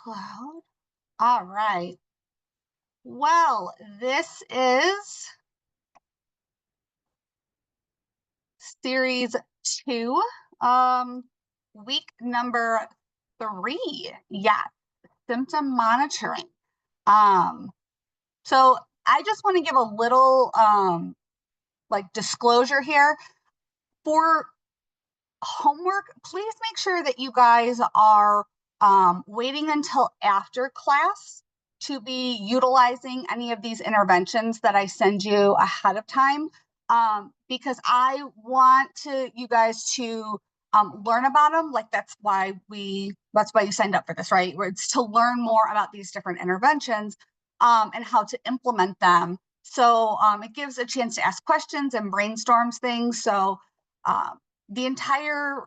Cloud. All right. Well, this is series 2, week number 3. Yeah, symptom monitoring. Um, so I just want to give a little like disclosure here for homework. Please make sure that you guys are waiting until after class to be utilizing any of these interventions that I send you ahead of time, because I want you guys to learn about them. Like that's why you signed up for this, right? Where it's to learn more about these different interventions and how to implement them. So it gives a chance to ask questions and brainstorms things. So the entire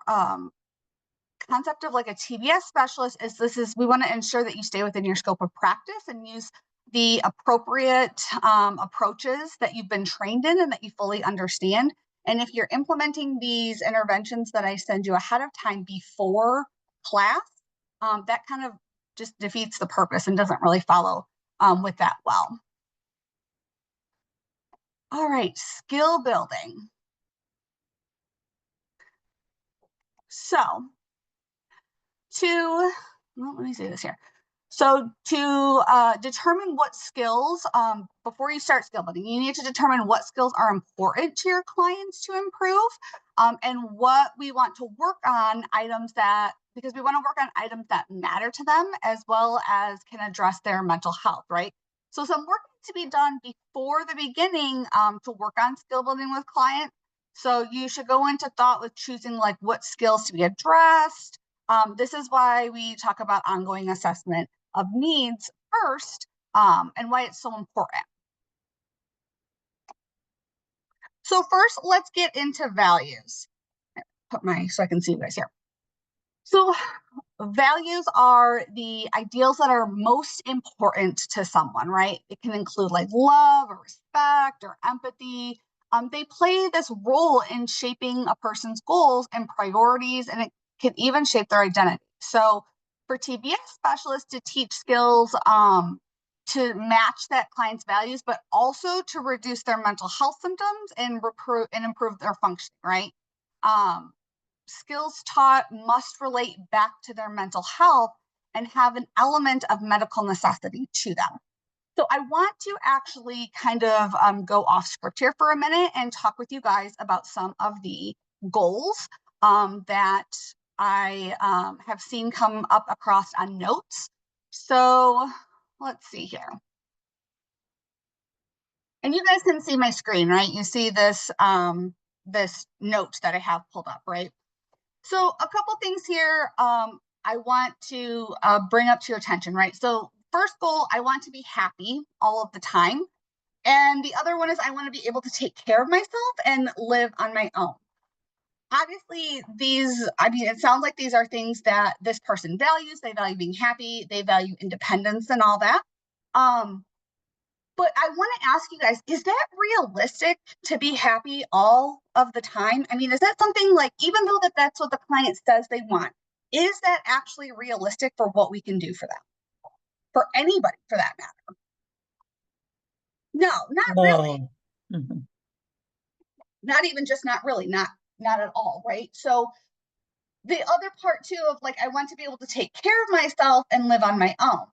concept of like a TBS specialist is we want to ensure that you stay within your scope of practice and use the appropriate approaches that you've been trained in and that you fully understand. And if you're implementing these interventions that I send you ahead of time before class, that kind of just defeats the purpose and doesn't really follow with that well. All right, skill building. So let me say this here. So to determine what skills, before you start skill building, you need to determine what skills are important to your clients to improve, and what we want to work on because we want to work on items that matter to them as well as can address their mental health, right? So some work needs to be done before the beginning to work on skill building with clients. So you should go into thought with choosing like what skills to be addressed. This is why we talk about ongoing assessment of needs first, and why it's so important. So first, let's get into values. So I can see you guys here. So values are the ideals that are most important to someone, right? It can include like love or respect or empathy. They play this role in shaping a person's goals and priorities, and it can even shape their identity. So for TBS specialists to teach skills to match that client's values, but also to reduce their mental health symptoms and improve their functioning, right? Skills taught must relate back to their mental health and have an element of medical necessity to them. So I want to actually kind of go off script here for a minute and talk with you guys about some of the goals that I have seen come up across on notes. So let's see here. And you guys can see my screen, right? You see this this note that I have pulled up, right? So a couple things here I want to bring up to your attention, right? So first goal, I want to be happy all of the time. And the other one is I want to be able to take care of myself and live on my own. Obviously, it sounds like these are things that this person values. They value being happy. They value independence and all that. But I want to ask you guys, is that realistic to be happy all of the time? I mean, is that something like, even though that's what the client says they want, is that actually realistic for what we can do for them? For anybody, for that matter? No, not really. No. Mhm. Not even just not really, not at all, right? So the other part too of like, I want to be able to take care of myself and live on my own.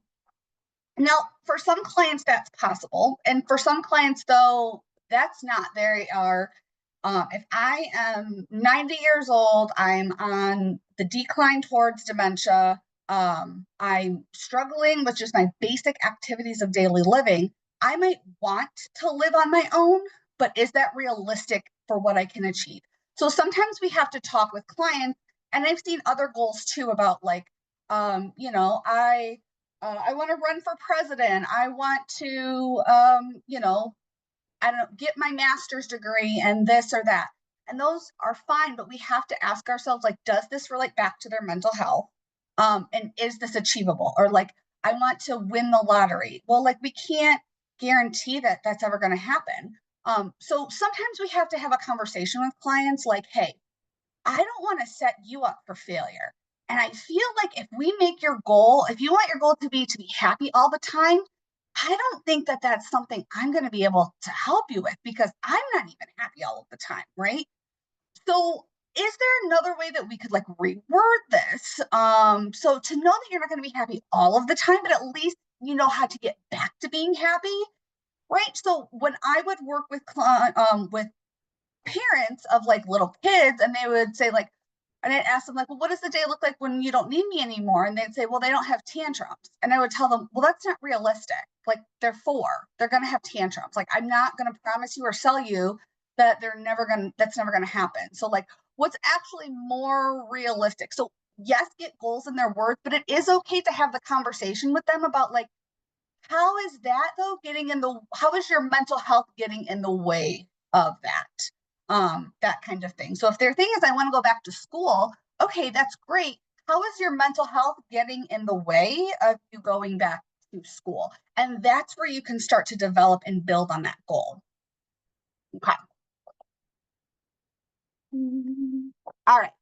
Now, for some clients, that's possible. And for some clients, though, that's not. They are, if I am 90 years old, I'm on the decline towards dementia, I'm struggling with just my basic activities of daily living, I might want to live on my own, but is that realistic for what I can achieve? So sometimes we have to talk with clients, and I've seen other goals too about like, I want to run for president. I want to, I don't know, get my master's degree and this or that. And those are fine, but we have to ask ourselves, like, does this relate back to their mental health? And is this achievable? Or like, I want to win the lottery. Well, like, we can't guarantee that that's ever going to happen. So sometimes we have to have a conversation with clients like, hey, I don't want to set you up for failure. And I feel like if we make your goal, if you want your goal to be happy all the time, I don't think that that's something I'm going to be able to help you with because I'm not even happy all of the time, right? So is there another way that we could like reword this? So to know that you're not going to be happy all of the time, but at least you know how to get back to being happy, right? So when I would work with parents of like little kids, and they would say like, and I'd ask them like, well, what does the day look like when you don't need me anymore? And they'd say, well, they don't have tantrums. And I would tell them, well, that's not realistic. Like they're 4, they're going to have tantrums. Like I'm not going to promise you or sell you that that's never going to happen. So like, what's actually more realistic? So yes, get goals in their words, but it is okay to have the conversation with them about like, how is that though how is your mental health getting in the way of that? That kind of thing. So if their thing is I want to go back to school, okay, that's great. How is your mental health getting in the way of you going back to school? And that's where you can start to develop and build on that goal. Okay. All right.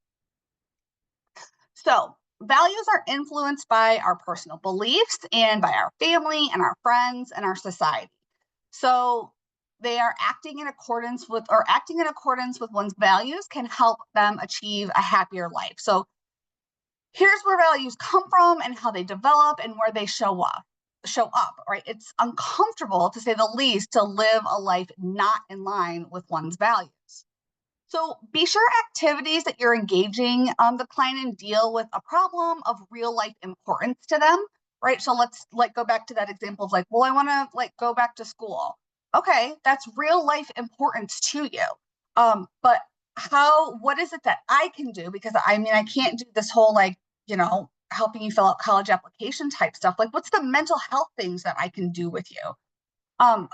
So values are influenced by our personal beliefs and by our family and our friends and our society. So they are acting in accordance with one's values can help them achieve a happier life. So here's where values come from and how they develop and where they show up, right? It's uncomfortable, to say the least, to live a life not in line with one's values. So be sure activities that you're engaging the client and deal with a problem of real life importance to them, right? So let's like go back to that example of like, well, I want to like go back to school. Okay, that's real life importance to you. But what is it that I can do? Because I mean, I can't do this whole like, helping you fill out college application type stuff. Like, what's the mental health things that I can do with you?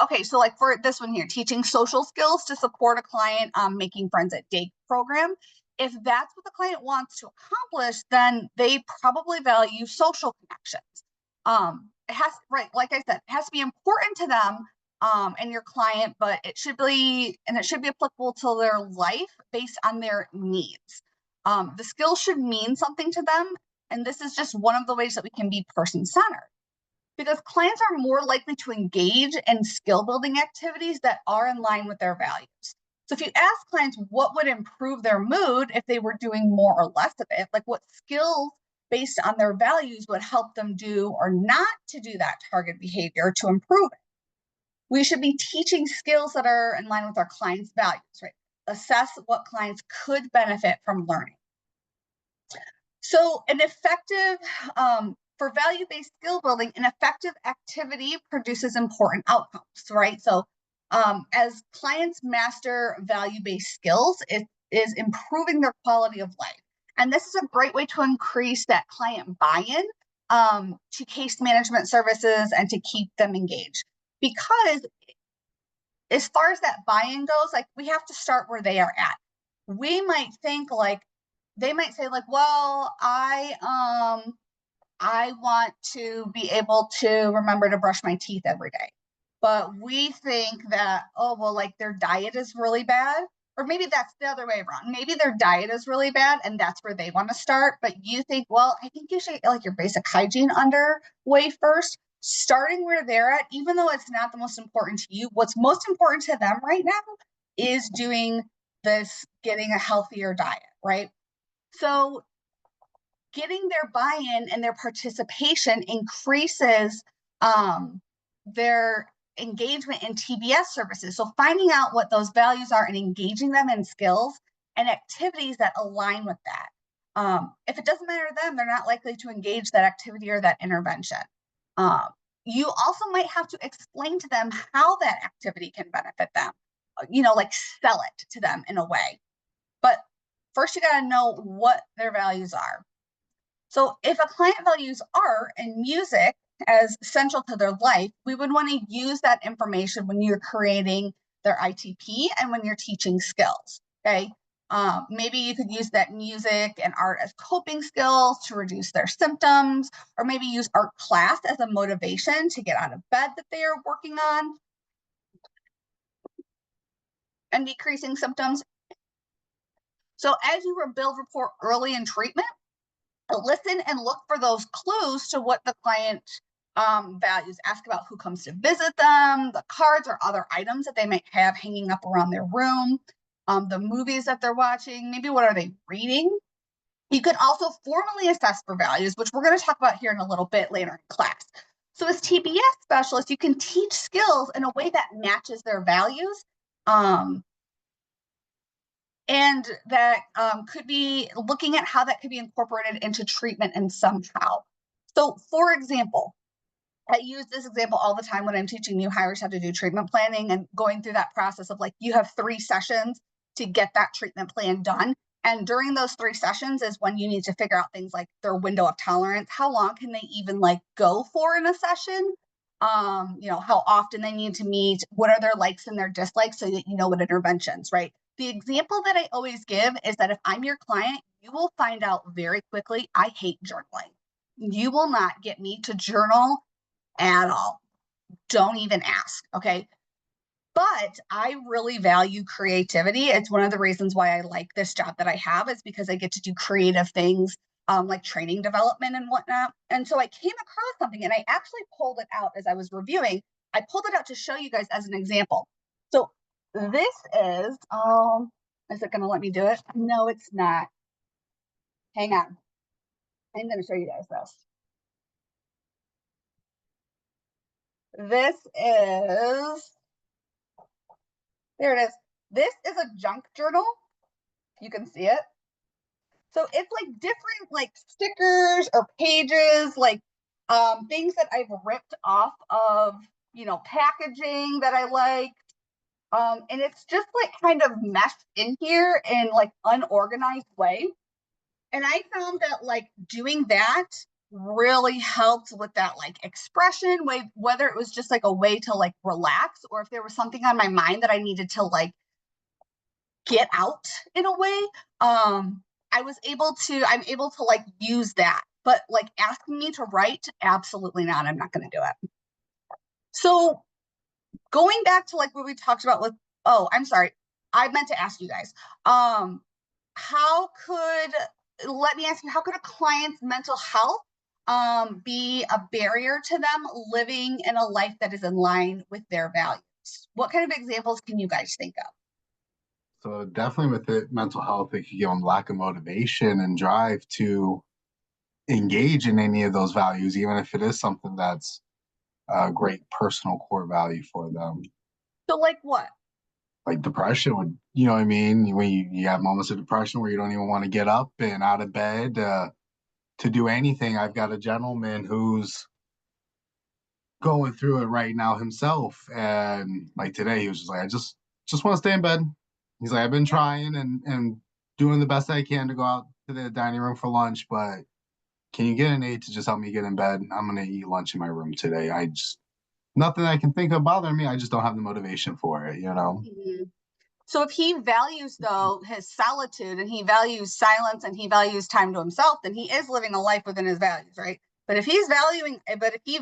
Okay, so like for this one here, teaching social skills to support a client making friends at day program. If that's what the client wants to accomplish, then they probably value social connections. It has, right, like I said, it has to be important to them and your client, but it should be applicable to their life based on their needs. The skills should mean something to them, and this is just one of the ways that we can be person-centered, because clients are more likely to engage in skill building activities that are in line with their values. So if you ask clients what would improve their mood if they were doing more or less of it, like what skills based on their values would help them do or not to do that target behavior to improve it. We should be teaching skills that are in line with our clients' values, right? Assess what clients could benefit from learning. So for value-based skill building, an effective activity produces important outcomes, right? So as clients master value-based skills, it is improving their quality of life. And this is a great way to increase that client buy-in to case management services and to keep them engaged. Because as far as that buy-in goes, like we have to start where they are at. We might think like, they might say like, well, I want to be able to remember to brush my teeth every day. But we think that, oh, well, like their diet is really bad. Or maybe that's the other way around. Maybe their diet is really bad and that's where they want to start. But you think, well, I think you should get like your basic hygiene underway first, starting where they're at, even though it's not the most important to you. What's most important to them right now is doing this, getting a healthier diet, right? So getting their buy-in and their participation increases their engagement in TBS services. So finding out what those values are and engaging them in skills and activities that align with that. If it doesn't matter to them, they're not likely to engage that activity or that intervention. You also might have to explain to them how that activity can benefit them, like sell it to them in a way. But first you got to know what their values are. So if a client values art and music as central to their life, we would want to use that information when you're creating their ITP and when you're teaching skills, okay? Maybe you could use that music and art as coping skills to reduce their symptoms, or maybe use art class as a motivation to get out of bed that they are working on and decreasing symptoms. So as you build rapport early in treatment, listen and look for those clues to what the client values. Ask about who comes to visit them, the cards or other items that they might have hanging up around their room, the movies that they're watching, maybe what are they reading. You can also formally assess for values, which we're going to talk about here in a little bit later in class. So as TBS specialists, you can teach skills in a way that matches their values. And that could be looking at how that could be incorporated into treatment and somehow. So for example, I use this example all the time when I'm teaching new hires how to do treatment planning and going through that process of like, you have 3 sessions to get that treatment plan done. And during those 3 sessions is when you need to figure out things like their window of tolerance. How long can they even like go for in a session? How often they need to meet, what are their likes and their dislikes so that you know what interventions, right? The example that I always give is that if I'm your client, you will find out very quickly, I hate journaling. You will not get me to journal at all. Don't even ask, okay? But I really value creativity. It's one of the reasons why I like this job that I have, is because I get to do creative things, like training development and whatnot. And so I came across something and I actually pulled it out as I was reviewing. I pulled it out to show you guys as an example. So this is it going to let me do it? No, it's not. Hang on. I'm going to show you guys this. This is, there it is. This is a junk journal. You can see it. So it's like different like stickers or pages, like things that I've ripped off of, packaging that I like. And it's just like kind of meshed in here in like unorganized way. And I found that like doing that really helped with that like expression way, whether it was just like a way to like relax or if there was something on my mind that I needed to like get out in a way. I'm able to like use that, but like asking me to write, absolutely not. I'm not going to do it. So going back to like what we talked about with, oh, I'm sorry. I meant to ask you guys, let me ask you, how could a client's mental health be a barrier to them living in a life that is in line with their values? What kind of examples can you guys think of? So definitely with it, mental health, it can give them lack of motivation and drive to engage in any of those values, even if it is something that's a great personal core value for them. So like what? Like depression would, you know what I mean? When you have moments of depression where you don't even want to get up and out of bed to do anything. I've got a gentleman who's going through it right now himself. And like today, he was just like, I just want to stay in bed. He's like, I've been Yeah. trying and doing the best I can to go out to the dining room for lunch, but can you get an aide to just help me get in bed? I'm gonna eat lunch in my room today. I just nothing I can think of bothering me. I just don't have the motivation for it, you know? Mhm. So if he values though his solitude and he values silence and he values time to himself, then he is living a life within his values, right? But if he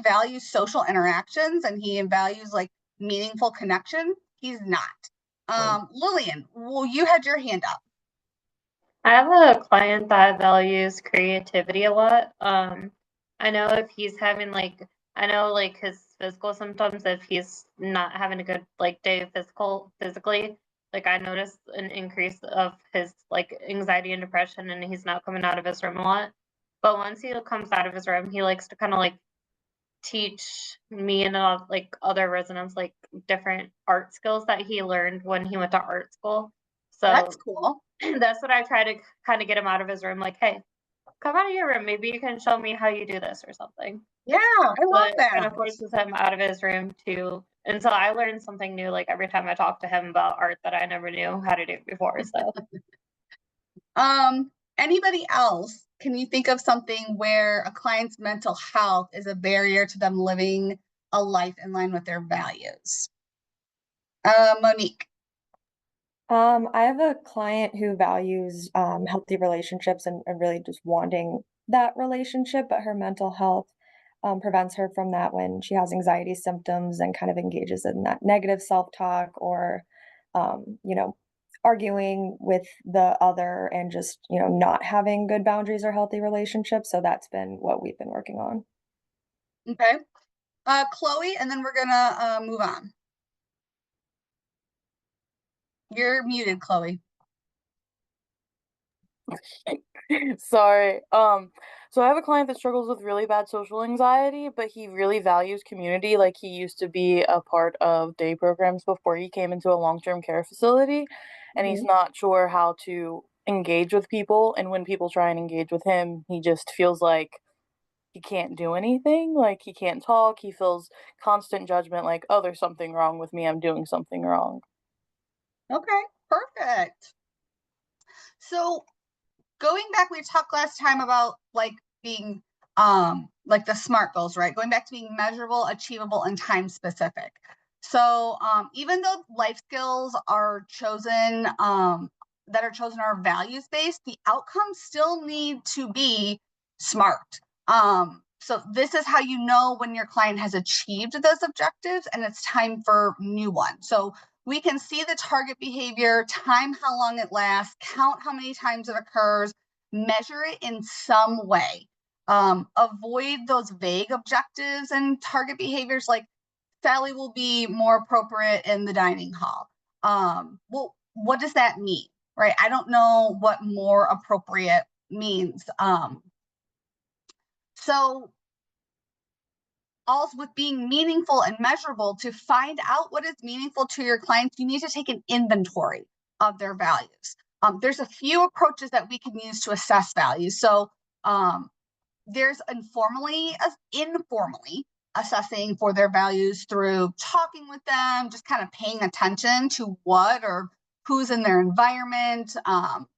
values social interactions and he values like meaningful connection, he's not. Right. Lillian, well, you had your hand up. I have a client that values creativity a lot. I know if he's having I know like his physical symptoms, if he's not having a good like day physically, like I noticed an increase of his like anxiety and depression, and he's not coming out of his room a lot. But once he comes out of his room, he likes to kind of like teach me and like other residents like different art skills that he learned when he went to art school. That's So cool. that's what I try to kind of get him out of his room. Like, hey, come out of your room. Maybe you can show me how you do this or something. Yeah, I So love it kind that. of forces him out of his room too. And so I learned something new like every time I talk to him about art that I never knew how to do before. So Anybody else? Can you think of something where a client's mental health is a barrier to them living a life in line with their values? Monique. I have a client who values healthy relationships and really just wanting that relationship, but her mental health prevents her from that when she has anxiety symptoms and kind of engages in that negative self-talk or, you know, arguing with the other and just, not having good boundaries or healthy relationships. So that's been what we've been working on. Okay. Chloe, and then we're gonna move on. You're muted, Chloe. Sorry. So I have a client that struggles with really bad social anxiety, but he really values community. Like he used to be a part of day programs before he came into a long-term care facility, and he's not sure how to engage with people. And when people try and engage with him, he just feels like he can't do anything. Like he can't talk. He feels constant judgment, like, oh, there's something wrong with me. I'm doing something wrong. Okay, perfect. So going back, we talked last time about like being like the SMART goals, right? Going back to being measurable, achievable, and time specific. So even though life skills are chosen that are chosen are values based, the outcomes still need to be SMART. So this is how you know when your client has achieved those objectives and it's time for new ones. So we can see the target behavior, time how long it lasts, count how many times it occurs, measure it in some way. Avoid those vague objectives and target behaviors like Sally will be more appropriate in the dining hall. Well, what does that mean, right? I don't know what more appropriate means. So also with being meaningful and measurable, to find out what is meaningful to your clients, you need to take an inventory of their values. There's a few approaches that we can use to assess values. So there's informally assessing for their values through talking with them, just kind of paying attention to what or who's in their environment,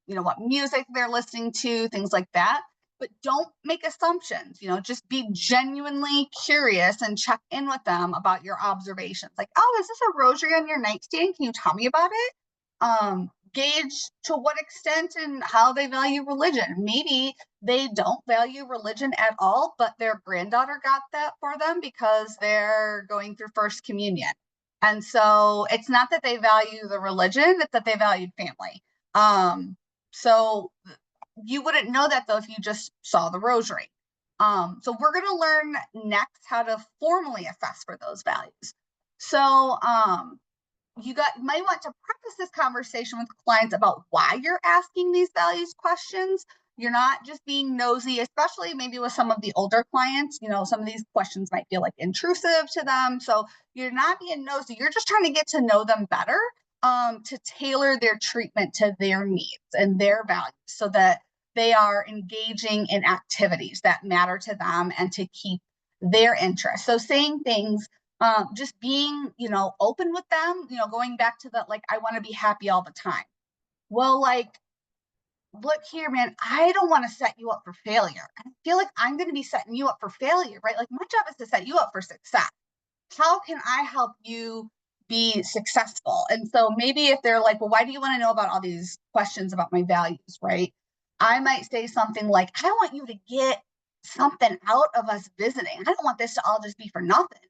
what music they're listening to, things like that. But don't make assumptions, just be genuinely curious and check in with them about your observations. Like, oh, is this a rosary on your nightstand? Can you tell me about it? Gauge to what extent and how they value religion. Maybe they don't value religion at all, but their granddaughter got that for them because they're going through First Communion. And so it's not that they value the religion, it's that they valued family. So you wouldn't know that though if you just saw the rosary. So we're going to learn next how to formally assess for those values. So you might want to preface this conversation with clients about why you're asking these values questions. You're not just being nosy, especially maybe with some of the older clients. Some of these questions might feel like intrusive to them. So you're not being nosy. You're just trying to get to know them better, to tailor their treatment to their needs and their values so that they are engaging in activities that matter to them and to keep their interest. So saying things, just being, open with them, going back to that, like, I want to be happy all the time. Well, like, look here, man, I don't want to set you up for failure. I feel like I'm going to be setting you up for failure, right? Like, my job is to set you up for success. How can I help you be successful? And so maybe if they're like, well, why do you want to know about all these questions about my values, right? I might say something like, I want you to get something out of us visiting. I don't want this to all just be for nothing.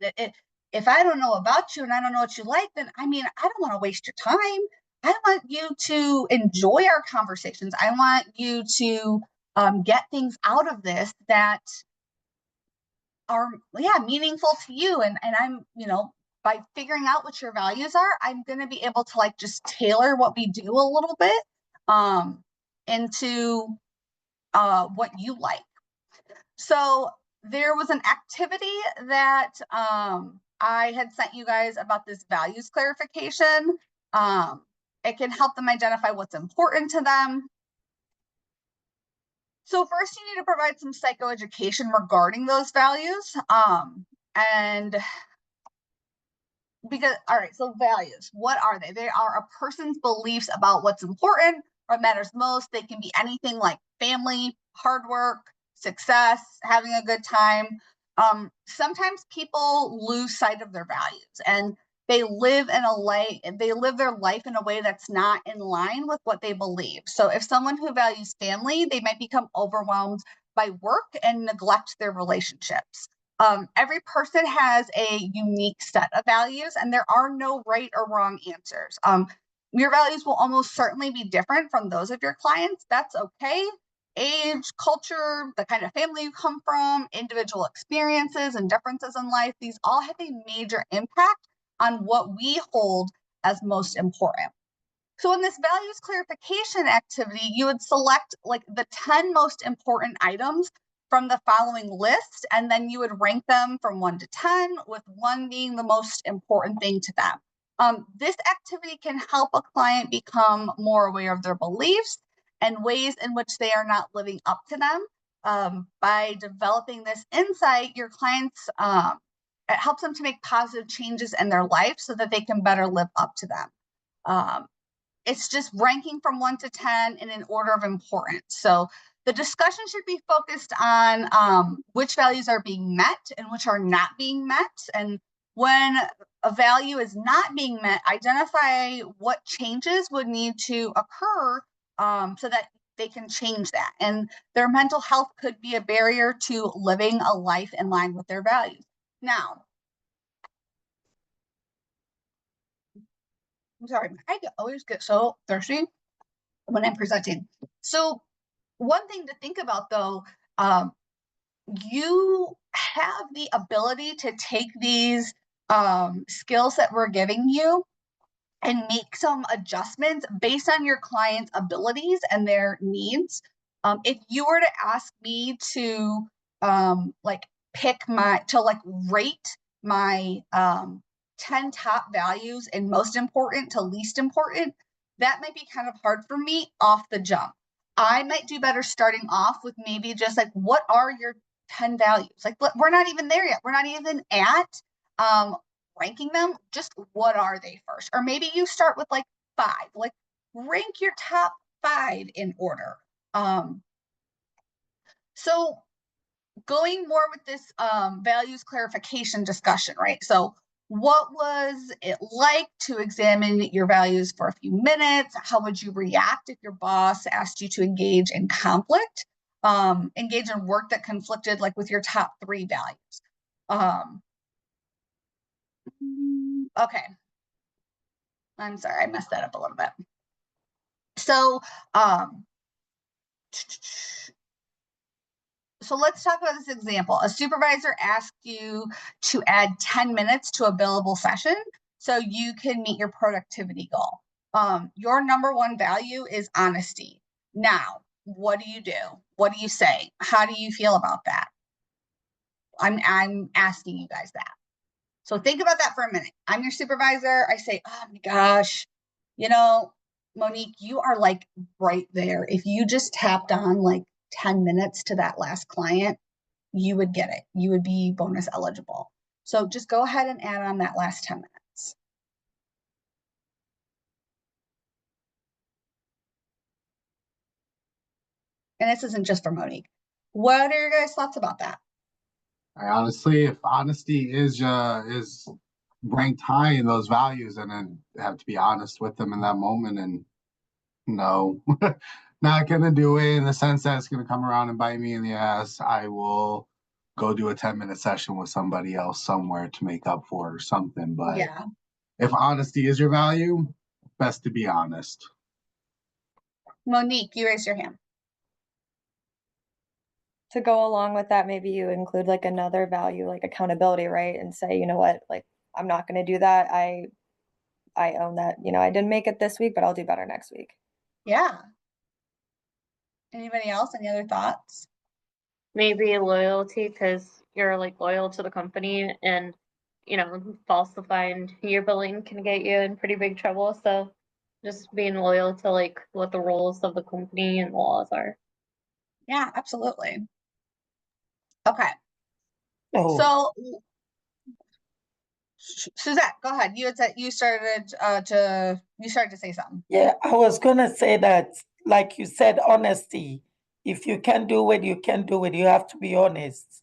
If I don't know about you and I don't know what you like, then I don't want to waste your time. I want you to enjoy our conversations. I want you to get things out of this that are meaningful to you. And I'm, by figuring out what your values are, I'm going to be able to like just tailor what we do a little bit into what you like. So there was an activity that I had sent you guys about this values clarification. It can help them identify what's important to them. So first, you need to provide some psychoeducation regarding those values. And because, all right, so values, what are they? They are a person's beliefs about what's important, what matters most. They can be anything like family, hard work, success, having a good time. Sometimes people lose sight of their values and they live their life in a way that's not in line with what they believe. So if someone who values family, they might become overwhelmed by work and neglect their relationships. Every person has a unique set of values and there are no right or wrong answers. Your values will almost certainly be different from those of your clients. That's okay. Age, culture, the kind of family you come from, individual experiences and differences in life, these all have a major impact on what we hold as most important. So in this values clarification activity, you would select like the 10 most important items from the following list, and then you would rank them from 1 to 10, with 1 being the most important thing to them. This activity can help a client become more aware of their beliefs and ways in which they are not living up to them. By developing this insight, your clients, it helps them to make positive changes in their life so that they can better live up to them. It's just ranking from 1 to 10 in an order of importance. So the discussion should be focused on which values are being met and which are not being met. And when a value is not being met, identify what changes would need to occur so that they can change that. And their mental health could be a barrier to living a life in line with their values. Now, I'm sorry, I always get so thirsty when I'm presenting. So one thing to think about though, you have the ability to take these skills that we're giving you and make some adjustments based on your client's abilities and their needs. If you were to ask me to like rate my 10 top values and most important to least important, that might be kind of hard for me off the jump. I might do better starting off with maybe just like, what are your 10 values? Like, we're not even there yet. We're not even at ranking them. Just what are they first? Or maybe you start with like 5, like rank your top 5 in order. So going more with this values clarification discussion, right? So what was it like to examine your values for a few minutes? How would you react if your boss asked you to engage in conflict, engage in work that conflicted like with your top 3 values? Okay. I'm sorry, I messed that up a little bit. So, so let's talk about this example. A supervisor asked you to add 10 minutes to a billable session so you can meet your productivity goal. Your number 1 value is honesty. Now, what do you do? What do you say? How do you feel about that? I'm asking you guys that. So think about that for a minute. I'm your supervisor. I say, oh my gosh, you know, Monique, you are like right there. If you just tapped on like 10 minutes to that last client, you would get it. You would be bonus eligible. So just go ahead and add on that last 10 minutes. And this isn't just for Monique. What are your guys' thoughts about that? I honestly, if honesty is ranked high in those values, and then have to be honest with them in that moment, and no, not gonna do it in the sense that it's gonna come around and bite me in the ass. I will go do a 10-minute session with somebody else somewhere to make up for or something. But Yeah. if honesty is your value, best to be honest. Monique, you raise your hand. To go along with that, maybe you include like another value, like accountability, right? And say, you know what, like I'm not going to do that. I own that, you know, I didn't make it this week, but I'll do better next week. Yeah. Anybody else? Any other thoughts? Maybe loyalty, because you're like loyal to the company, and you know, falsifying your billing can get you in pretty big trouble. So just being loyal to like what the rules of the company and laws are. Yeah, absolutely. Okay. Oh, So Suzette, go ahead. You had said you started to say something. yeah, I was gonna say that, like you said, honesty. If you can do it, you can do it. You have to be honest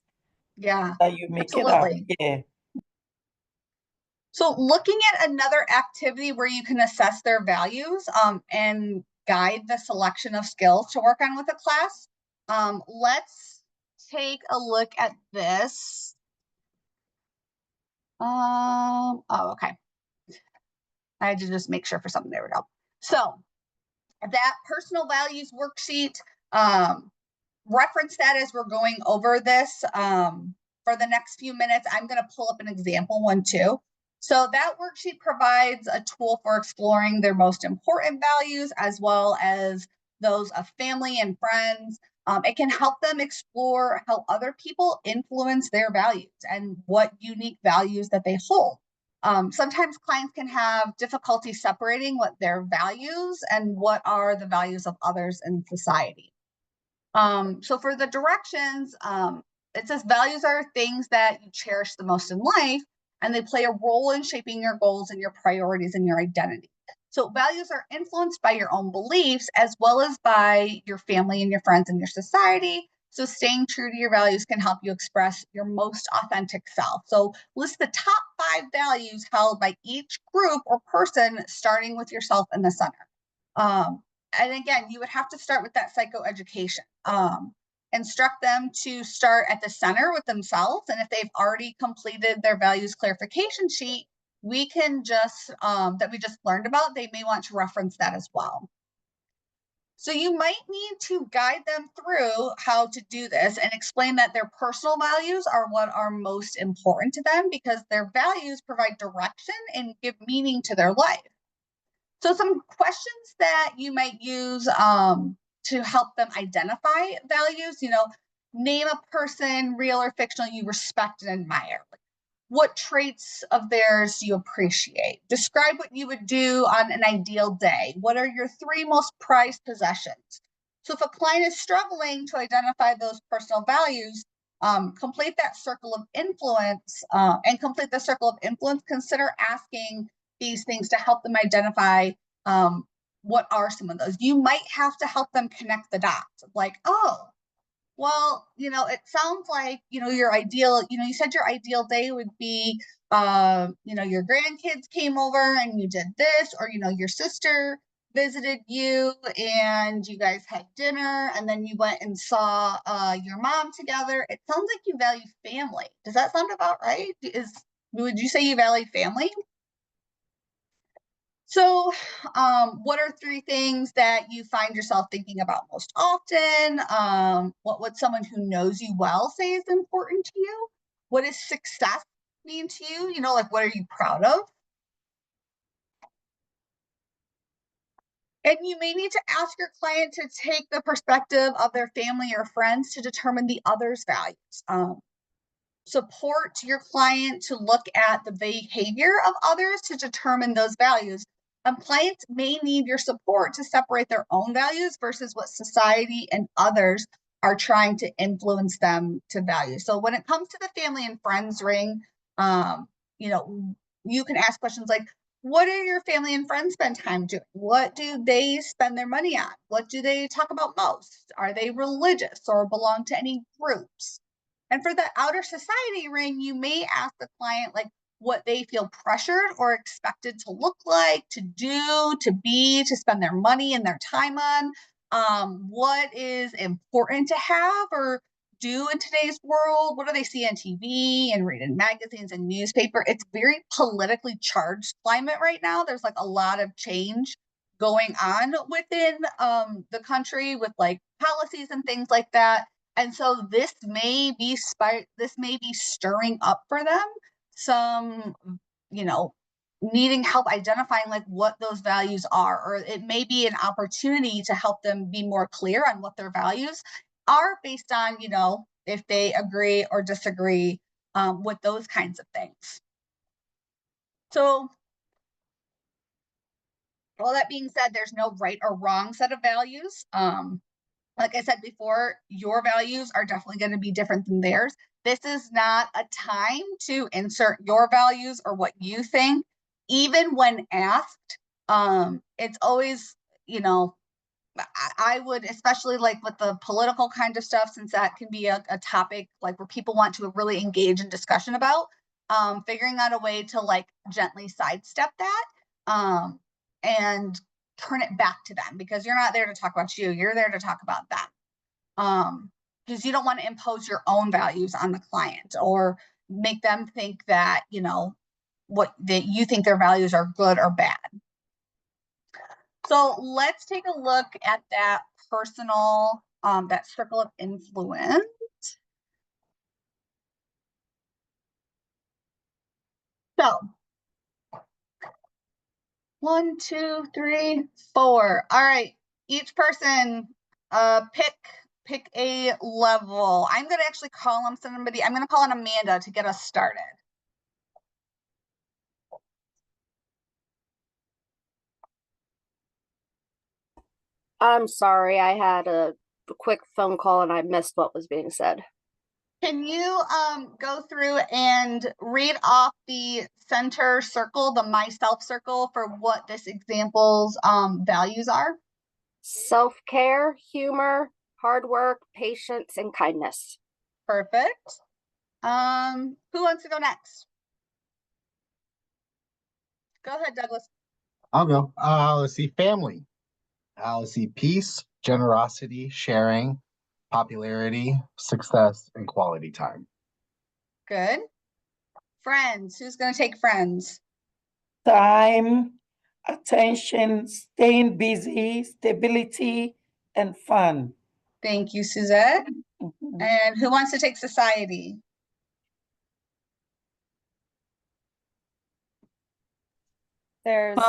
Yeah, that you make it up. absolutely. Yeah. So looking at another activity where you can assess their values and guide the selection of skills to work on with a class. Let's take a look at this. Oh, okay. I had to just make sure for something. There we go. So that personal values worksheet, reference that as we're going over this. For the next few minutes, I'm going to pull up an example one too. So that worksheet provides a tool for exploring their most important values as well as those of family and friends. It can help them explore how other people influence their values and what unique values that they hold. Sometimes clients can have difficulty separating what their values and what are the values of others in society. So for the directions, it says values are things that you cherish the most in life, and they play a role in shaping your goals and your priorities and your identity. So values are influenced by your own beliefs as well as by your family and your friends and your society. So staying true to your values can help you express your most authentic self. So list the top 5 values held by each group or person, starting with yourself in the center. And again, you would have to start with that psychoeducation. Instruct them to start at the center with themselves. And if they've already completed their values clarification sheet, we can just, that we just learned about, they may want to reference that as well. So you might need to guide them through how to do this and explain that their personal values are what are most important to them because their values provide direction and give meaning to their life. So some questions that you might use to help them identify values, name a person, real or fictional, you respect and admire. What traits of theirs do you appreciate? Describe what you would do on an ideal day. What are your 3 most prized possessions? So if a client is struggling to identify those personal values, complete that circle of influence and complete the circle of influence. Consider asking these things to help them identify what are some of those. You might have to help them connect the dots, like, oh, well, it sounds like, your ideal, you said your ideal day would be, your grandkids came over and you did this, or, your sister visited you and you guys had dinner and then you went and saw your mom together. It sounds like you value family. Does that sound about right? Would you say you value family? So, what are 3 things that you find yourself thinking about most often? What would someone who knows you well say is important to you? What does success mean to you? Like, what are you proud of? And you may need to ask your client to take the perspective of their family or friends to determine the other's values. Support your client to look at the behavior of others to determine those values. Clients may need your support to separate their own values versus what society and others are trying to influence them to value. So when it comes to the family and friends ring, you can ask questions like, what do your family and friends spend time doing? What do they spend their money on? What do they talk about most? Are they religious or belong to any groups? And for the outer society ring, you may ask the client like what they feel pressured or expected to look like, to do, to be, to spend their money and their time on. What is important to have or do in today's world? What do they see on TV and read in magazines and newspaper? It's very politically charged climate right now. There's like a lot of change going on within the country with like policies and things like that. And so this may be stirring up for them some, needing help identifying like what those values are, or it may be an opportunity to help them be more clear on what their values are based on, if they agree or disagree with those kinds of things. So all that being said, there's no right or wrong set of values. Like I said before, your values are definitely going to be different than theirs. This is not a time to insert your values or what you think. Even when asked, it's always, I would, especially like with the political kind of stuff, since that can be a topic like where people want to really engage in discussion about, figuring out a way to like gently sidestep that and turn it back to them, because you're not there to talk about you, you're there to talk about them. Because you don't want to impose your own values on the client or make them think that, what that you think their values are good or bad. So let's take a look at that personal, that circle of influence. So 1, 2, 3, 4. All right, each person pick a level. I'm gonna actually call them somebody. I'm gonna call on Amanda to get us started. I'm sorry, I had a quick phone call and I missed what was being said. Can you go through and read off the center circle, the myself circle, for what this example's values are? Self-care, humor, hard work, patience, and kindness. Perfect. Who wants to go next? Go ahead, Douglas. I'll go. Let's see, family. Let's see, peace, generosity, sharing, popularity, success, and quality time. Good. Friends. Who's going to take friends? Time, attention, staying busy, stability, and fun. Thank you, Suzette. Mhm. And who wants to take society? There's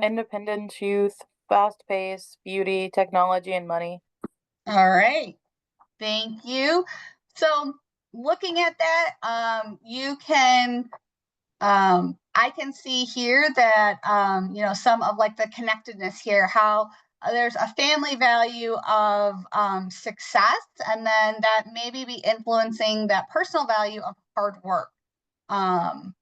Independence, youth, fast pace, beauty, technology, and money. All right. Thank you. So looking at that, you can I can see here that some of like the connectedness here, how there's a family value of success, and then that maybe be influencing that personal value of hard work. I'm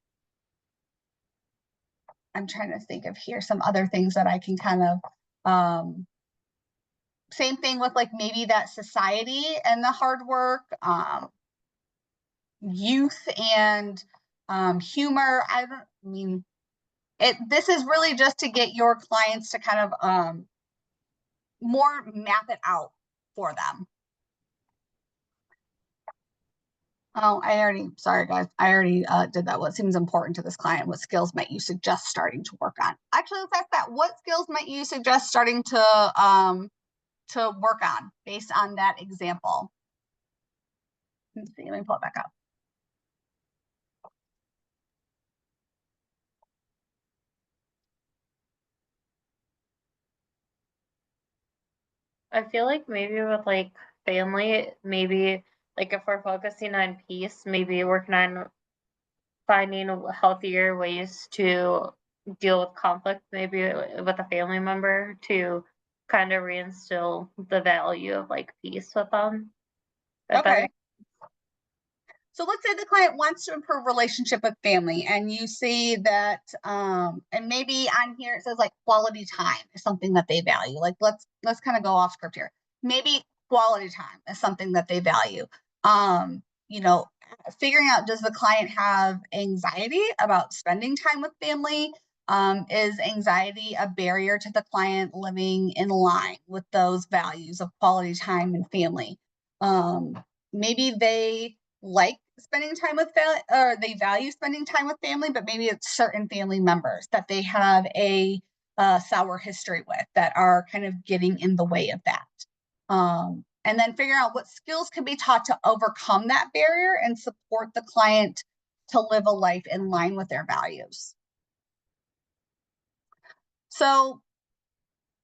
trying to think of here some other things that I can kind of same thing with like maybe that society and the hard work, youth and humor. I mean, this is really just to get your clients to kind of more map it out for them. Oh, sorry guys, I already did that. What seems important to this client? What skills might you suggest starting to work on? Actually, let's ask that. What skills might you suggest starting to work on based on that example? Let's see, let me pull it back up. I feel like maybe with like family, maybe like if we're focusing on peace, maybe working on finding healthier ways to deal with conflict, maybe with a family member to kind of reinstill the value of like peace with them. Okay. So let's say the client wants to improve relationship with family, and you see that, and maybe on here it says like quality time is something that they value. Like let's kind of go off script here. Maybe quality time is something that they value. You know, figuring out, does the client have anxiety about spending time with family? Is anxiety a barrier to the client living in line with those values of quality time and family? Maybe they like spending time with family, or they value spending time with family, but maybe it's certain family members that they have a sour history with that are kind of getting in the way of that. And then figuring out what skills can be taught to overcome that barrier and support the client to live a life in line with their values. So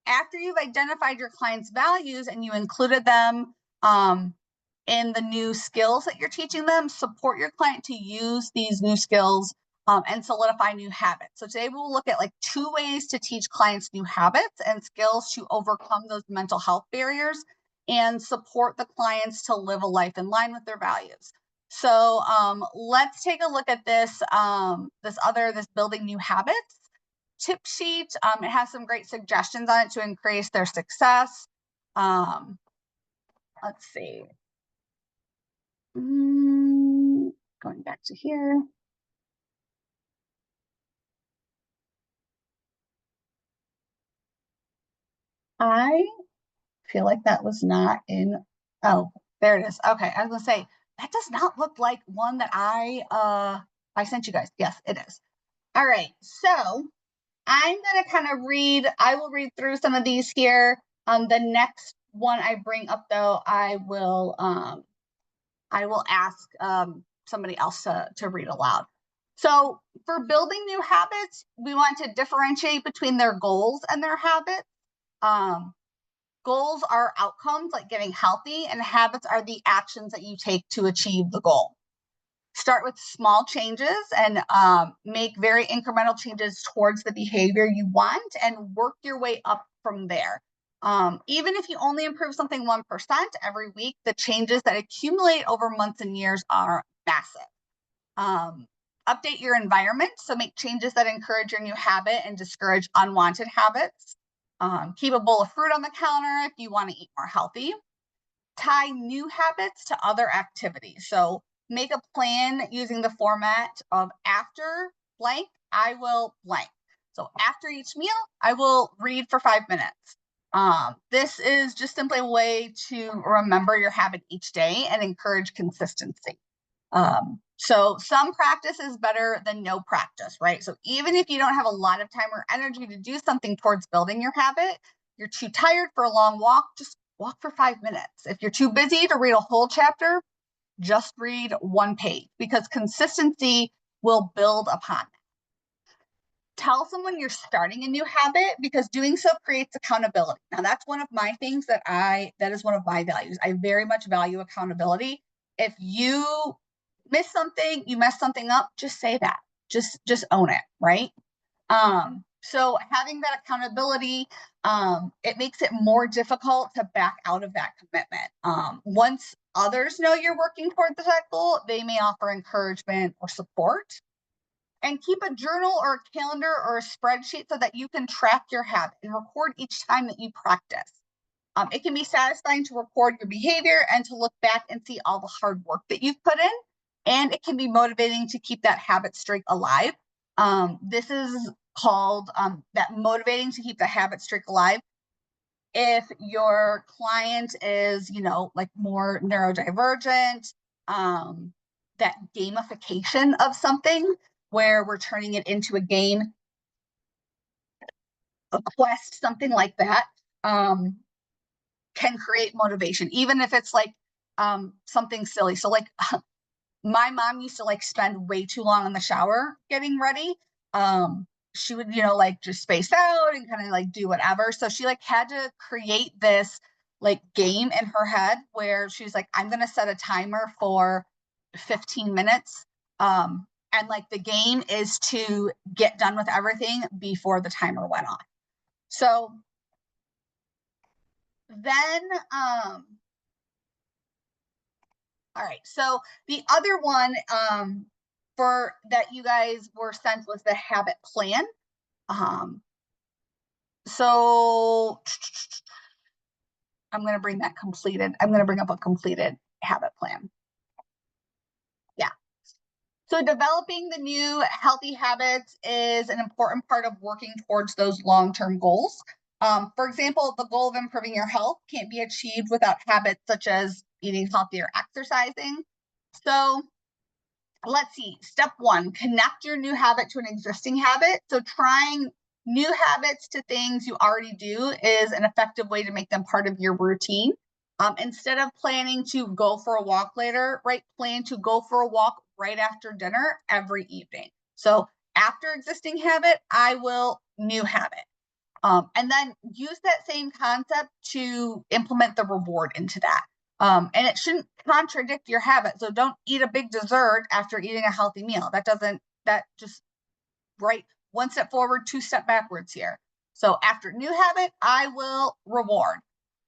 after you've identified your client's values and you included them in the new skills that you're teaching them, support your client to use these new skills and solidify new habits. So today we'll look at like 2 ways to teach clients new habits and skills to overcome those mental health barriers and support the clients to live a life in line with their values. So let's take a look at this, this building new habits tip sheet. It has some great suggestions on it to increase their success. Let's see. Going back to here. I feel like that was not in. Oh, there it is. Okay, I was gonna say that does not look like one that I sent you guys. Yes, it is. All right, so I'm going to kind of I will read through some of these here. The next one I bring up though, I will ask somebody else to read aloud. So for building new habits, we want to differentiate between their goals and their habits. Goals are outcomes like getting healthy, and habits are the actions that you take to achieve the goal. Start with small changes and make very incremental changes towards the behavior you want and work your way up from there. Even if you only improve something 1% every week, the changes that accumulate over months and years are massive. Update your environment, so make changes that encourage your new habit and discourage unwanted habits. Keep a bowl of fruit on the counter if you want to eat more healthy. Tie new habits to other activities. So make a plan using the format of after blank, I will blank. So after each meal, I will read for 5 minutes. This is just simply a way to remember your habit each day and encourage consistency. So some practice is better than no practice, right? So even if you don't have a lot of time or energy to do something towards building your habit, you're too tired for a long walk, just walk for 5 minutes. If you're too busy to read a whole chapter, just read 1 page, because consistency will build upon it. Tell someone you're starting a new habit, because doing so creates accountability. Now that's one of my things that is one of my values. I very much value accountability. If you miss something, you mess something up, just say that. Just own it, right? So having that accountability, it makes it more difficult to back out of that commitment. Once others know you're working toward that goal, they may offer encouragement or support. And keep a journal or a calendar or a spreadsheet so that you can track your habit and record each time that you practice. It can be satisfying to record your behavior and to look back and see all the hard work that you've put in. And it can be motivating to keep that habit streak alive. This is called that motivating to keep the habit streak alive. If your client is, like more neurodivergent, that gamification of something where we're turning it into a game, a quest, something like that, can create motivation, even if it's like something silly. So like my mom used to like spend way too long in the shower getting ready. She would, like just space out and kind of like do whatever. So she like had to create this like game in her head where she's like, I'm going to set a timer for 15 minutes. And like the game is to get done with everything before the timer went on. So then, all right. So the other one for that you guys were sent was the habit plan. So I'm going to bring that completed. I'm going to bring up a completed habit plan. Yeah. So developing the new healthy habits is an important part of working towards those long-term goals. For example, the goal of improving your health can't be achieved without habits such as eating healthy or exercising. So let's see, step 1, connect your new habit to an existing habit. So trying new habits to things you already do is an effective way to make them part of your routine. Instead of planning to go for a walk later, right, plan to go for a walk right after dinner every evening. So after existing habit, I will new habit. And then use that same concept to implement the reward into that. And it shouldn't contradict your habit. So don't eat a big dessert after eating a healthy meal. That just right 1 step forward, 2 step backwards here. So after new habit, I will reward.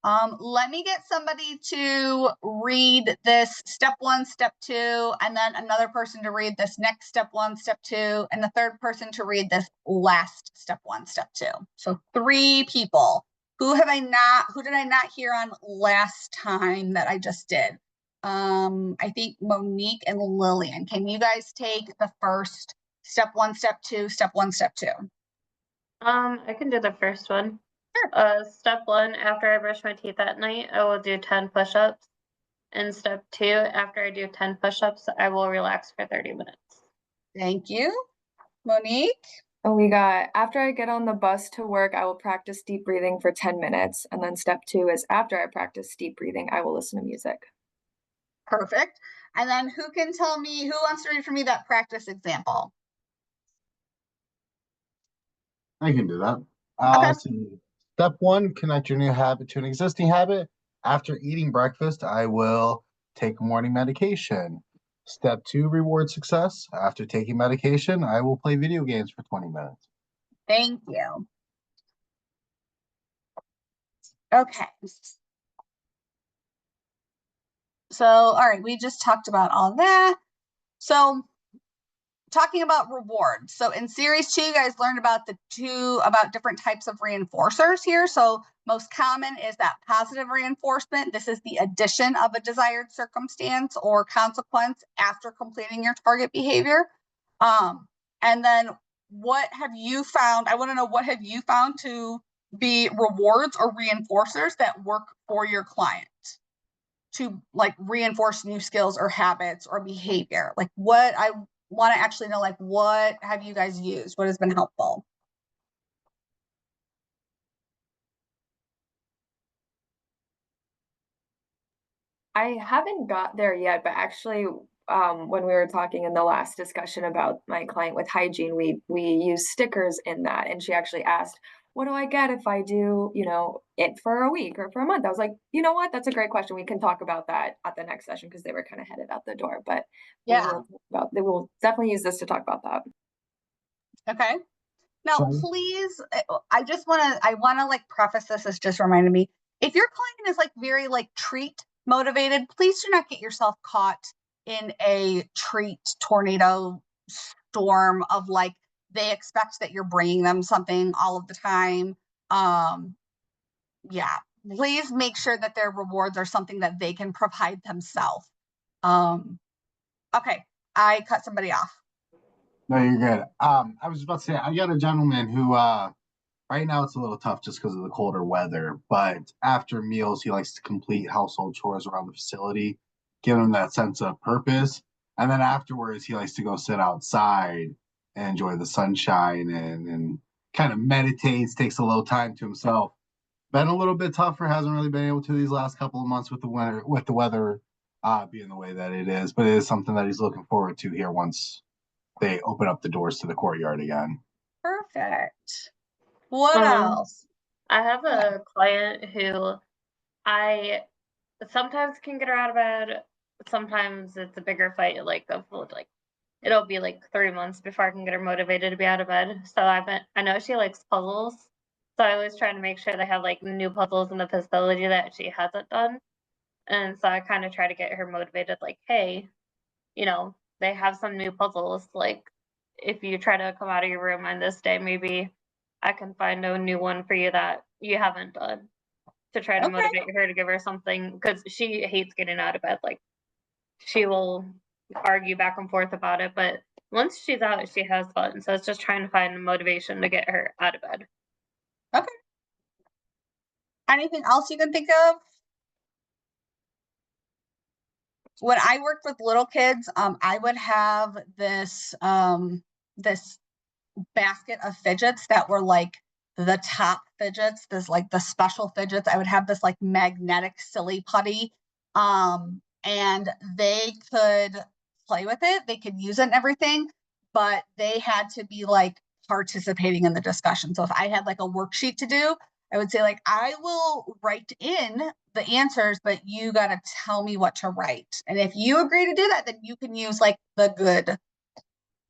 Let me get somebody to read this step 1, step 2, and then another person to read this next step 1, step 2, and the third person to read this last step 1, step 2. So 3 people. Who did I not hear on last time that I just did? I think Monique and Lillian. Can you guys take the first step 1, step 2, step 1, step 2? I can do the first one. Sure. Step 1, after I brush my teeth at night, I will do 10 push-ups. And step 2, after I do 10 push-ups, I will relax for 30 minutes. Thank you. Monique? And we got, after I get on the bus to work, I will practice deep breathing for 10 minutes. And then step 2 is after I practice deep breathing, I will listen to music. Perfect. And then who wants to read for me that practice example? I can do that. Okay. So step 1, connect your new habit to an existing habit. After eating breakfast, I will take morning medication. Step 2, reward success. After taking medication, I will play video games for 20 minutes. Thank you. Okay. So, all right, we just talked about all that. So, talking about rewards. So in series 2, you guys learned about different types of reinforcers here. So most common is that positive reinforcement. This is the addition of a desired circumstance or consequence after completing your target behavior. And then what have you found? I want to know, what have you found to be rewards or reinforcers that work for your client to like reinforce new skills or habits or behavior? Like, what I want to actually know, like, what have you guys used? What has been helpful? I haven't got there yet, but actually, when we were talking in the last discussion about my client with hygiene, we use stickers in that, and she actually asked, "What do I get if I do, it for a week or for a month?" I was like, "You know what? That's a great question. We can talk about that at the next session," because they were kind of headed out the door. But Yeah. they will definitely use this to talk about that. Okay. Now, So please, I want to like preface this as just reminding me, if your client is like very like treat motivated, please do not get yourself caught in a treat tornado storm of like, they expect that you're bringing them something all of the time. Yeah, please make sure that their rewards are something that they can provide themselves. Okay, I cut somebody off. no, you're good. I was about to say I got a gentleman who right now it's a little tough just because of the colder weather, but after meals he likes to complete household chores around the facility, give him that sense of purpose. And then afterwards he likes to go sit outside and enjoy the sunshine and kind of meditates, takes a little time to himself. Been a little bit tougher, hasn't really been able to these last couple of months with the weather being the way that it is, but it is something that he's looking forward to here once they open up the doors to the courtyard again. Perfect. What Um, else? I have a client who I sometimes can get her out of bed. Sometimes it's a bigger fight, like it'll be like 3 months before I can get her motivated to be out of bed. So I know she likes puzzles. So I always try to make sure they have like new puzzles in the facility that she hasn't done. And so I kind of try to get her motivated, like, hey, they have some new puzzles. Like, if you try to come out of your room on this day, maybe I can find a new one for you that you haven't done, to try to Okay. motivate her to give her something, because she hates getting out of bed. Like, she will argue back and forth about it, but once she's out, she has fun. So it's just trying to find motivation to get her out of bed. Okay. Anything else you can think of? When I worked with little kids, I would have this basket of fidgets that were like the top fidgets, this like the special fidgets. I would have this like magnetic silly putty. And they could play with it, they could use it and everything, but they had to be like participating in the discussion. So if I had like a worksheet to do, I would say like, I will write in the answers, but you got to tell me what to write. And if you agree to do that, then you can use like the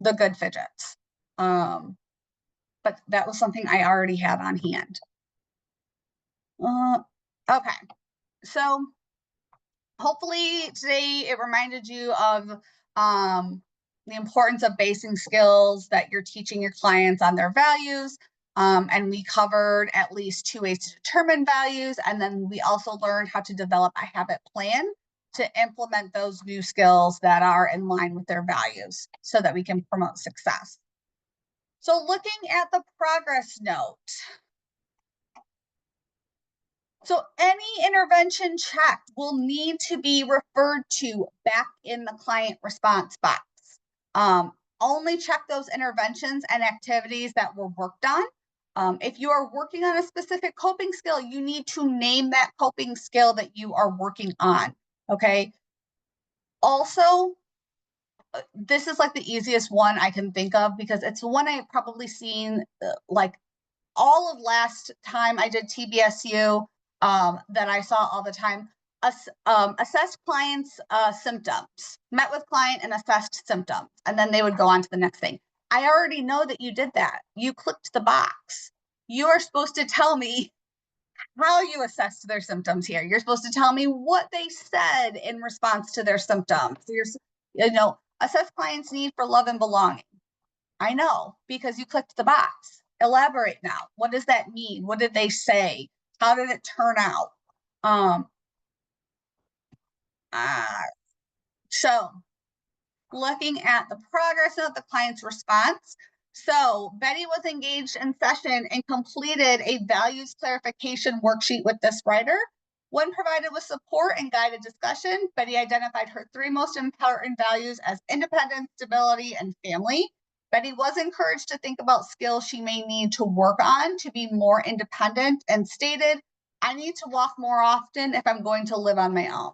good fidgets. But that was something I already had on hand. Okay, so hopefully today it reminded you of the importance of basing skills that you're teaching your clients on their values. And we covered at least 2 ways to determine values. And then we also learned how to develop a habit plan to implement those new skills that are in line with their values so that we can promote success. So looking at the progress note. So any intervention checked will need to be referred to back in the client response box. only check those interventions and activities that were worked on. If you are working on a specific coping skill, you need to name that coping skill that you are working on, okay? Also, this is like the easiest one I can think of because it's the one I've probably seen like all of last time I did TBSU that I saw all the time. Assessed clients' symptoms, met with client and assessed symptoms, and then they would go on to the next thing. I already know that you did that. You clicked the box. You are supposed to tell me how you assessed their symptoms here. You're supposed to tell me what they said in response to their symptoms. Assess clients' need for love and belonging. I know because you clicked the box. Elaborate now. What does that mean? What did they say? How did it turn out? So looking at the progress of the client's response. So Betty was engaged in session and completed a values clarification worksheet with this writer. When provided with support and guided discussion, Betty identified her 3 most important values as independence, stability, and family. Betty was encouraged to think about skills she may need to work on to be more independent and stated, I need to walk more often if I'm going to live on my own.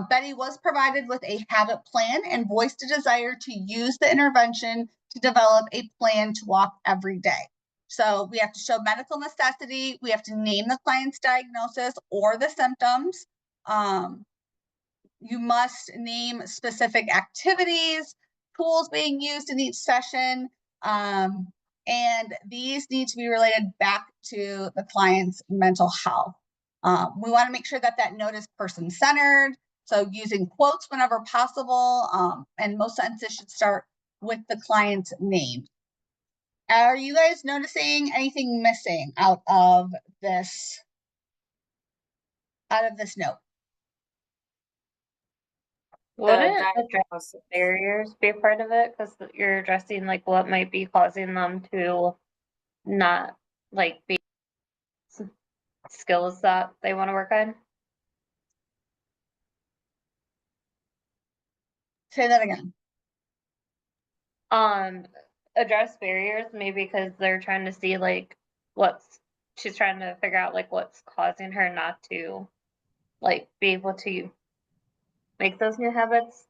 Betty was provided with a habit plan and voiced a desire to use the intervention to develop a plan to walk every day. So we have to show medical necessity. We have to name the client's diagnosis or the symptoms. You must name specific activities, tools being used in each session, and these need to be related back to the client's mental health. We want to make sure that that note is person-centered, so using quotes whenever possible, and most sentences should start with the client's name. Are you guys noticing anything missing out of this note? Wouldn't address barriers be a part of it? Because you're addressing like what might be causing them to not like be skills that they want to work on. Say that again. Address barriers maybe because they're trying to see like she's trying to figure out like what's causing her not to like be able to make those new habits.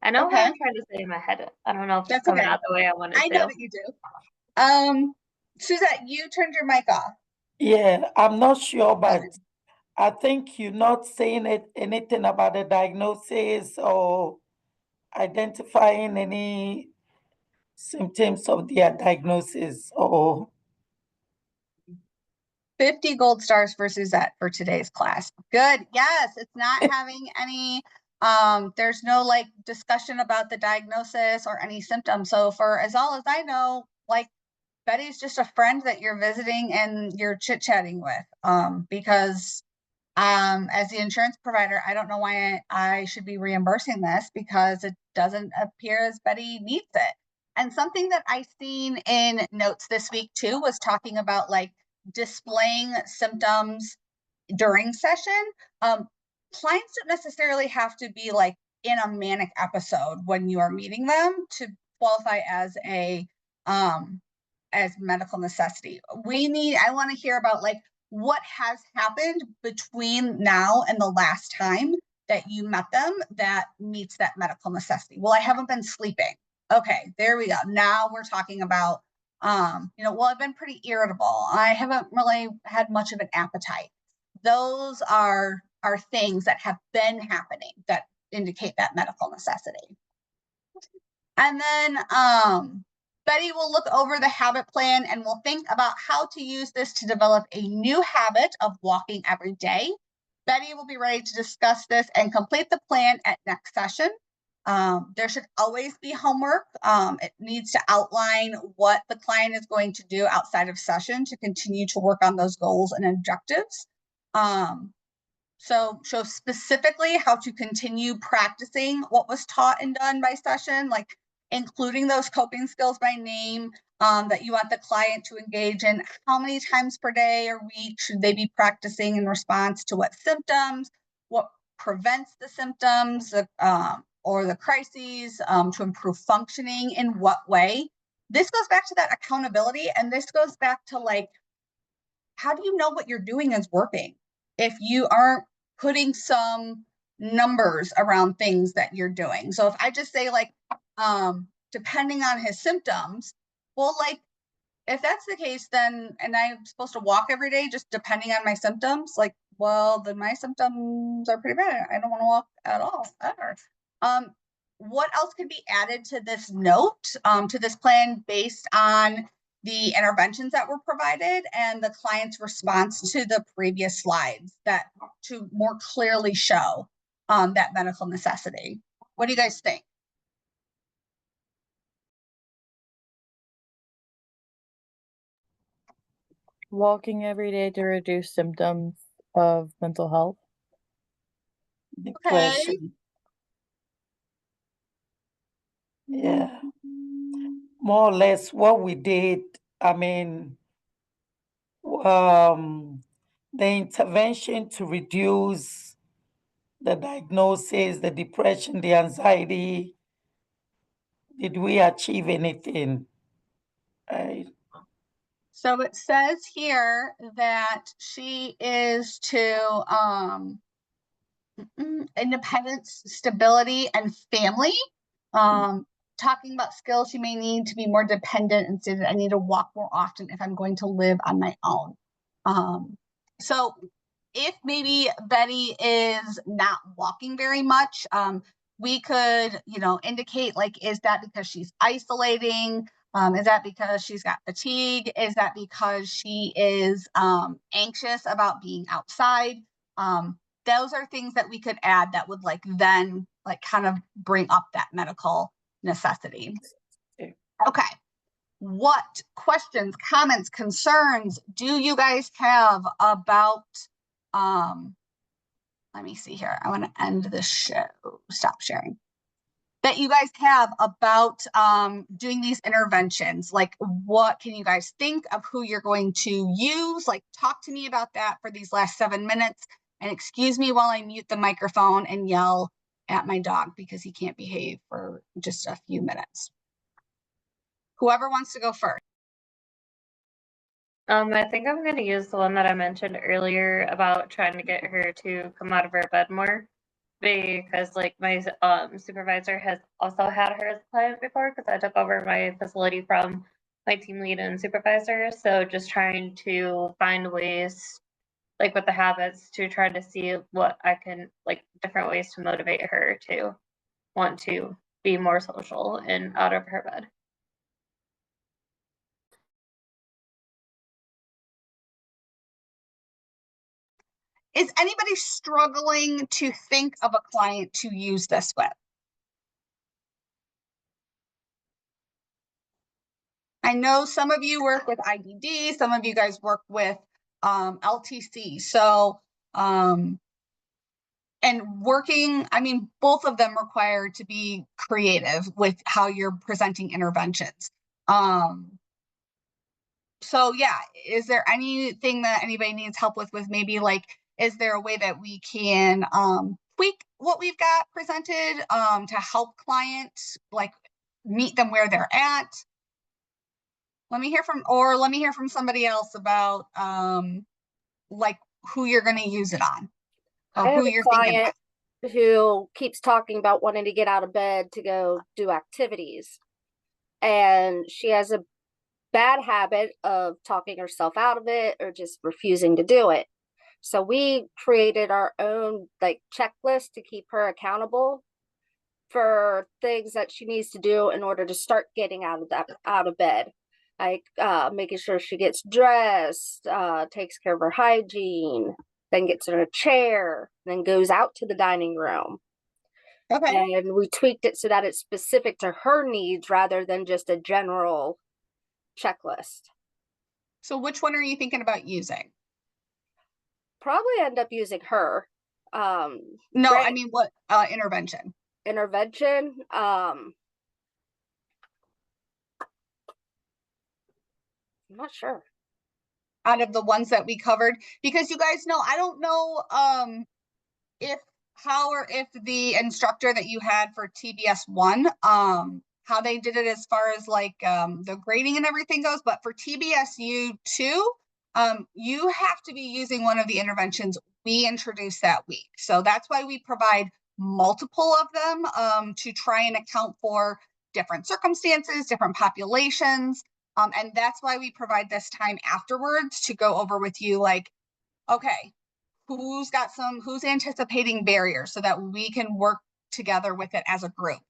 I know what I'm trying to say in my head. I don't know if it's coming out the way I wanted to. I know that you do. Suzette, you turned your mic off. Yeah, I'm not sure, but I think you're not saying anything about the diagnosis or identifying any symptoms of their diagnosis or 50 gold stars for Suzette for today's class. Good. Yes, it's not having any there's no like discussion about the diagnosis or any symptoms. So for as all as I know, like Betty's just a friend that you're visiting and you're chit-chatting with. Because as the insurance provider, I don't know why I should be reimbursing this because it doesn't appear as Betty needs it. And something that I seen in notes this week too was talking about like displaying symptoms during session. Clients don't necessarily have to be like in a manic episode when you are meeting them to qualify as a as medical necessity. I want to hear about like what has happened between now and the last time that you met them that meets that medical necessity. Well, I haven't been sleeping. Okay, there we go. Now we're talking about, well, I've been pretty irritable. I haven't really had much of an appetite. Those are things that have been happening that indicate that medical necessity. And then Betty will look over the habit plan and will think about how to use this to develop a new habit of walking every day. Betty will be ready to discuss this and complete the plan at next session. There should always be homework. It needs to outline what the client is going to do outside of session to continue to work on those goals and objectives. So show specifically how to continue practicing what was taught and done by session, like including those coping skills by name that you want the client to engage in. How many times per day or week should they be practicing in response to what symptoms, what prevents the symptoms, or the crises, to improve functioning in what way? This goes back to that accountability, and this goes back to like, how do you know what you're doing is working if you aren't putting some numbers around things that you're doing? So if I just say like, depending on his symptoms, well, like if that's the case, then, and I'm supposed to walk every day just depending on my symptoms, like, well, then my symptoms are pretty bad. I don't want to walk at all, ever. What else could be added to this note, to this plan based on the interventions that were provided and the client's response to the previous slides, that to more clearly show that medical necessity? What do you guys think? Walking every day to reduce symptoms of mental health. Depression. Yeah. More or less what we did, I mean, the intervention to reduce the diagnosis, the depression, the anxiety, did we achieve anything? So it says here that she is to independence, stability, and family. Talking about skills she may need to be more dependent and say that I need to walk more often if I'm going to live on my own. So if maybe Betty is not walking very much, we could, indicate like, is that because she's isolating? Is that because she's got fatigue? Is that because she is anxious about being outside? Those are things that we could add that would like then like kind of bring up that medical necessity. Okay. What questions, comments, concerns do you guys have about, let me see here. I want to end the show. Stop sharing. That you guys have about doing these interventions. Like, what can you guys think of who you're going to use? Like, talk to me about that for these last 7 minutes. And excuse me while I mute the microphone and yell at my dog because he can't behave for just a few minutes. Whoever wants to go first. I think I'm going to use the one that I mentioned earlier about trying to get her to come out of her bed more, because like my supervisor has also had her as a client before because I took over my facility from my team lead and supervisor. So just trying to find ways, like with the habits, to try to see what I can, like different ways to motivate her to want to be more social and out of her bed. Is anybody struggling to think of a client to use this with? I know some of you work with IDD, some of you guys work with LTC. So, and working, I mean, both of them require to be creative with how you're presenting interventions. So yeah, is there anything that anybody needs help with maybe like, is there a way that we can tweak what we've got presented to help clients, like meet them where they're at? Let me hear from somebody else about like who you're going to use it on, or I have who a you're thinking client who keeps talking about wanting to get out of bed to go do activities. And she has a bad habit of talking herself out of it or just refusing to do it. So we created our own like checklist to keep her accountable for things that she needs to do in order to start getting out of bed. Like making sure she gets dressed, takes care of her hygiene, then gets in a chair, then goes out to the dining room. Okay. And we tweaked it so that it's specific to her needs rather than just a general checklist. So which one are you thinking about using? Probably end up using her. No, I mean, what intervention? Intervention. I'm not sure. Out of the ones that we covered, because you guys know, I don't know if how or if the instructor that you had for TBS 1, how they did it as far as like the grading and everything goes, but for TBSU 2, you have to be using one of the interventions we introduced that week. So that's why we provide multiple of them to try and account for different circumstances, different populations. And that's why we provide this time afterwards to go over with you, like, okay, who's anticipating barriers so that we can work together with it as a group.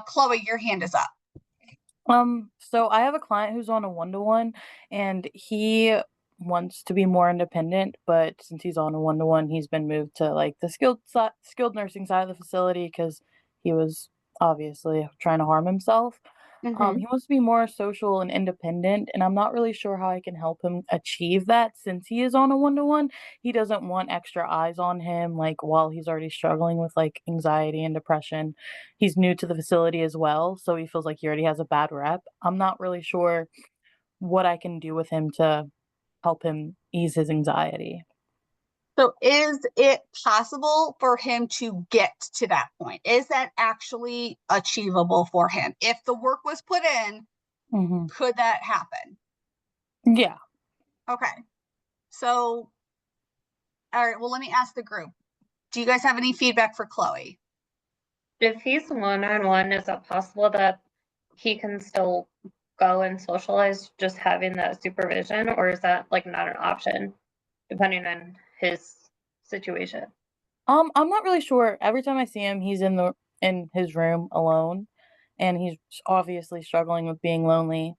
Chloe, your hand is up. So I have a client who's on a one-to-one, and he wants to be more independent, but since he's on a one-to-one, he's been moved to like the skilled nursing side of the facility because he was obviously trying to harm himself. He wants to be more social and independent, and I'm not really sure how I can help him achieve that since he is on a one-to-one. He doesn't want extra eyes on him, like while he's already struggling with like anxiety and depression. He's new to the facility as well, so he feels like he already has a bad rep. I'm not really sure what I can do with him to help him ease his anxiety. So is it possible for him to get to that point? Is that actually achievable for him? If the work was put in, could that happen? Yeah. Okay. So, all right, well, let me ask the group. Do you guys have any feedback for Chloe? If he's one-on-one, is it possible that he can still go and socialize just having that supervision, or is that like not an option depending on his situation? I'm not really sure. Every time I see him, he's in his room alone, and he's obviously struggling with being lonely.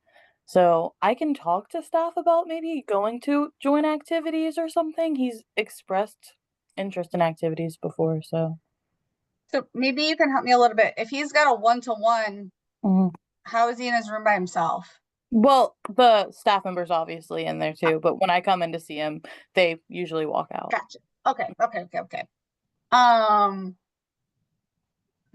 So I can talk to staff about maybe going to join activities or something. He's expressed interest in activities before, so. So maybe you can help me a little bit. If he's got a one-to-one, how is he in his room by himself? Well, the staff members obviously in there too, but when I come in to see him, they usually walk out. Gotcha. Okay.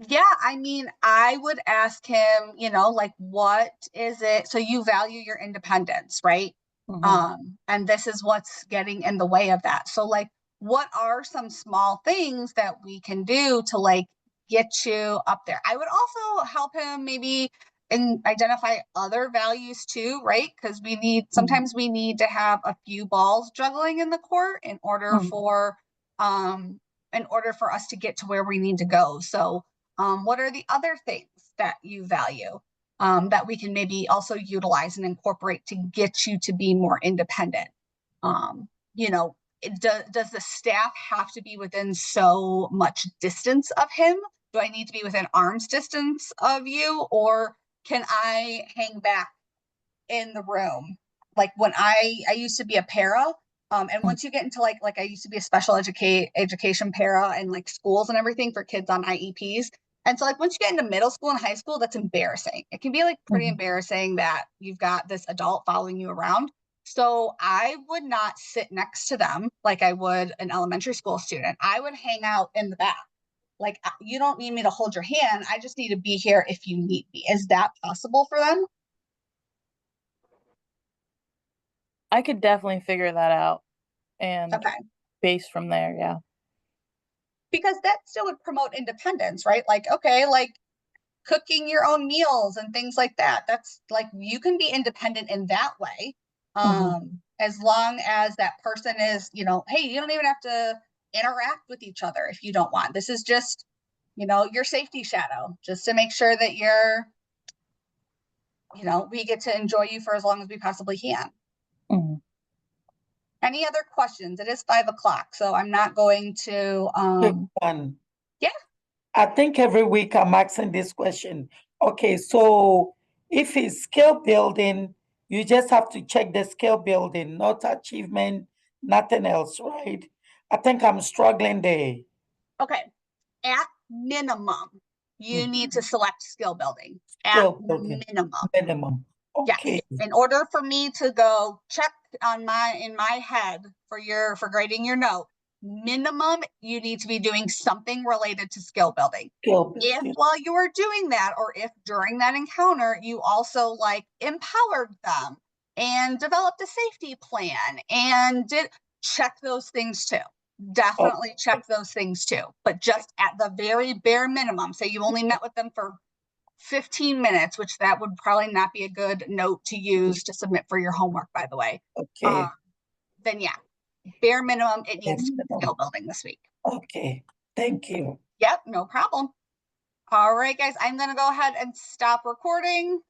Yeah, I mean, I would ask him, like, what is it? So you value your independence, right? And this is what's getting in the way of that. So, like, what are some small things that we can do to like get you up there? I would also help him maybe identify other values too, right? Because sometimes we need to have a few balls juggling in the court in order for us to get to where we need to go. So what are the other things that you value that we can maybe also utilize and incorporate to get you to be more independent? Does the staff have to be within so much distance of him? Do I need to be within arm's distance of you, or can I hang back in the room? Like when I used to be a para, and once you get into like I used to be a special education para and like schools and everything for kids on IEPs. And so like once you get into middle school and high school, that's embarrassing. It can be like pretty embarrassing that you've got this adult following you around. So I would not sit next to them like I would an elementary school student. I would hang out in the back. Like, you don't need me to hold your hand. I just need to be here if you need me. Is that possible for them? I could definitely figure that out and Okay. base from there, yeah. Because that still would promote independence, right? Like, okay, like cooking your own meals and things like that. That's like, you can be independent in that way. As long as that person is, hey, you don't even have to interact with each other if you don't want. This is just, your safety shadow, just to make sure that we get to enjoy you for as long as we possibly can. Any other questions? It is 5:00, so I'm not going to, Quick one. Yeah. I think every week I'm asking this question. Okay, so if it's skill building, you just have to check the skill building, not achievement, nothing else, right? I think I'm struggling there. Okay. At minimum, you need to select skill building. Skill At building. minimum. Minimum. Okay. Yes. In order for me to go check in my head for grading your note, minimum, you need to be doing something related to skill building. Skill If building. while you were doing that, or if during that encounter, you also like empowered them and developed a safety plan and did check those things too. definitely check those things too. But just at the very bare minimum, say you only met with them for 15 minutes, which that would probably not be a good note to use to submit for your homework, by the way. Okay. Then yeah, bare minimum, it needs to be minimum. skill building this week. Okay. Thank you. Yep, no problem. All right, guys, I'm gonna go ahead and stop recording.